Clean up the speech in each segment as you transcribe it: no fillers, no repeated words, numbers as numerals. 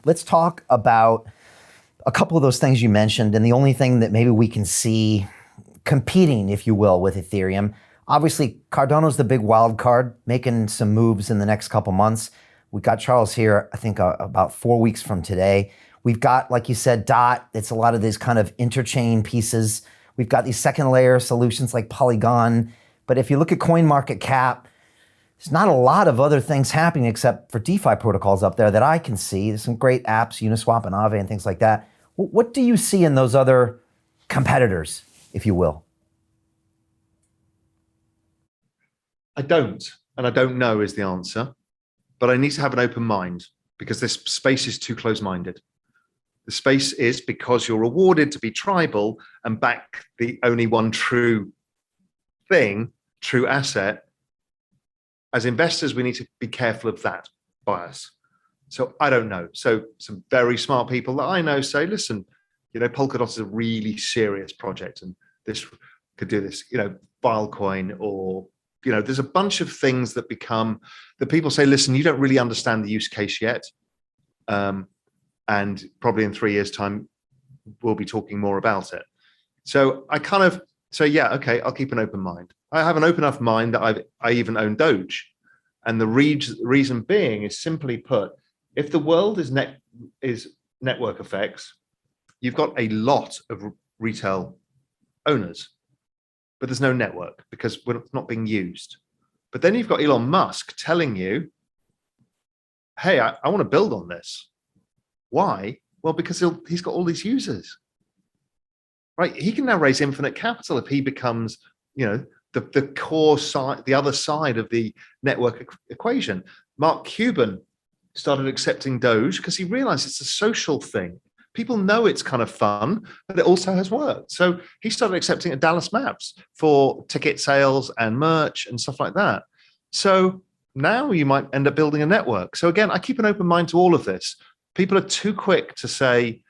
let's talk about a couple of those things you mentioned, and the only thing that maybe we can see competing, if you will, with Ethereum. Obviously, Cardano's the big wild card, making some moves in the next couple months. We got Charles here, I think, about 4 weeks from today. We've got, like you said, DOT. It's a lot of these kind of interchain pieces. We've got these second layer solutions like Polygon. But if you look at CoinMarketCap, there's not a lot of other things happening except for DeFi protocols up there that I can see. There's some great apps, Uniswap and Aave and things like that. What do you see in those other competitors, if you will? I don't, and I don't know is the answer, but I need to have an open mind because this space is too close-minded. The space is because you're rewarded to be tribal and back the only one true thing, true asset. As investors, we need to be careful of that bias. So I don't know. So some very smart people that I know say, listen, Polkadot is a really serious project and this could do this, Filecoin or, there's a bunch of things that become, that people say, listen, you don't really understand the use case yet. And probably in 3 years' time, we'll be talking more about it. So I kind of say, yeah, okay, I'll keep an open mind. I have an open enough mind that I even own Doge. And the reason being is simply put, if the world is network effects, you've got a lot of retail owners, but there's no network because it's not being used. But then you've got Elon Musk telling you, hey, I want to build on this. Why? Well, because he's got all these users, right? He can now raise infinite capital if he becomes, the core side, the other side of the network equation. Mark Cuban started accepting Doge because he realized it's a social thing. People know it's kind of fun, but it also has worked. So he started accepting at Dallas Maps for ticket sales and merch and stuff like that. So now you might end up building a network. So again, I keep an open mind to all of this. People are too quick to say,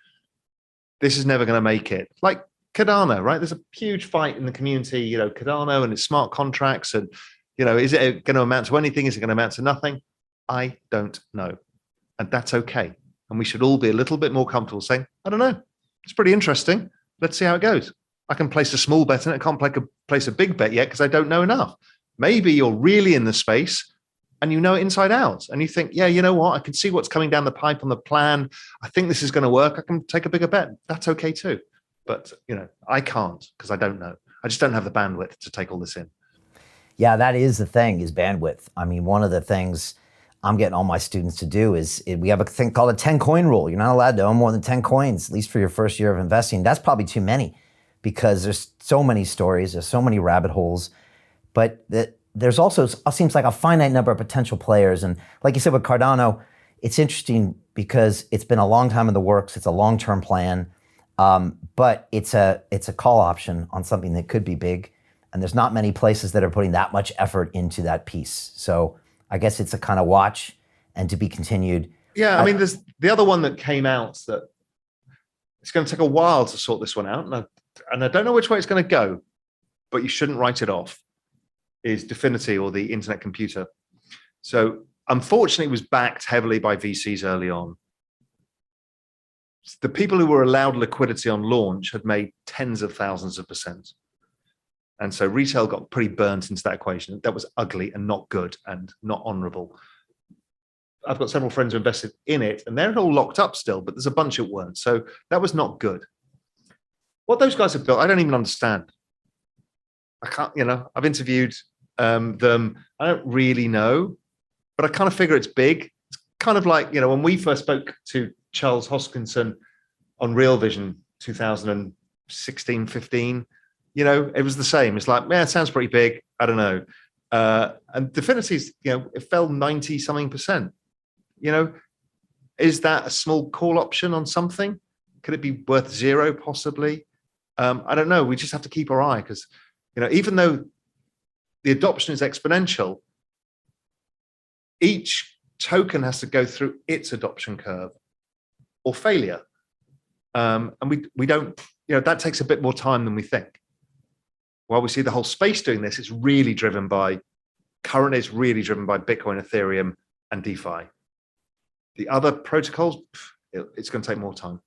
this is never going to make it. Like Cardano, right? There's a huge fight in the community, Cardano and its smart contracts. And, is it going to amount to anything? Is it going to amount to nothing? I don't know. And that's okay. And we should all be a little bit more comfortable saying, I don't know. It's pretty interesting. Let's see how it goes. I can place a small bet and I can't place a big bet yet because I don't know enough. Maybe you're really in the space and you know it inside out. And you think, yeah, you know what? I can see what's coming down the pipe on the plan. I think this is going to work. I can take a bigger bet. That's okay too. But, I can't because I don't know. I just don't have the bandwidth to take all this in. Yeah, that is the thing, is bandwidth. I mean, one of the things I'm getting all my students to do is we have a thing called a 10 coin rule. You're not allowed to own more than 10 coins, at least for your first year of investing. That's probably too many because there's so many stories, there's so many rabbit holes, but there's also, seems like a finite number of potential players. And like you said with Cardano, it's interesting because it's been a long time in the works. It's a long-term plan, but it's a call option on something that could be big. And there's not many places that are putting that much effort into that piece. So I guess it's a kind of watch and to be continued. Yeah, I mean, there's the other one that came out that it's going to take a while to sort this one out. And I don't know which way it's going to go, but you shouldn't write it off, is Dfinity or the internet computer. So unfortunately, it was backed heavily by VCs early on. The people who were allowed liquidity on launch had made tens of thousands of %. And so retail got pretty burnt into that equation. That was ugly and not good and not honorable. I've got several friends who invested in it and they're all locked up still, but there's a bunch that weren't. So that was not good. What those guys have built, I don't even understand. I can't, I've interviewed them. I don't really know, but I kind of figure it's big. It's kind of like, when we first spoke to Charles Hoskinson on Real Vision 2016, 15, it was the same. It's like, it sounds pretty big. I don't know. And Dfinity's, it fell 90 something %. Is that a small call option on something? Could it be worth zero possibly? I don't know. We just have to keep our eye because, even though the adoption is exponential, each token has to go through its adoption curve or failure. And we don't, that takes a bit more time than we think. While we see the whole space doing this, it's really driven by, currently it's really driven by Bitcoin, Ethereum, and DeFi. The other protocols, It's going to take more time.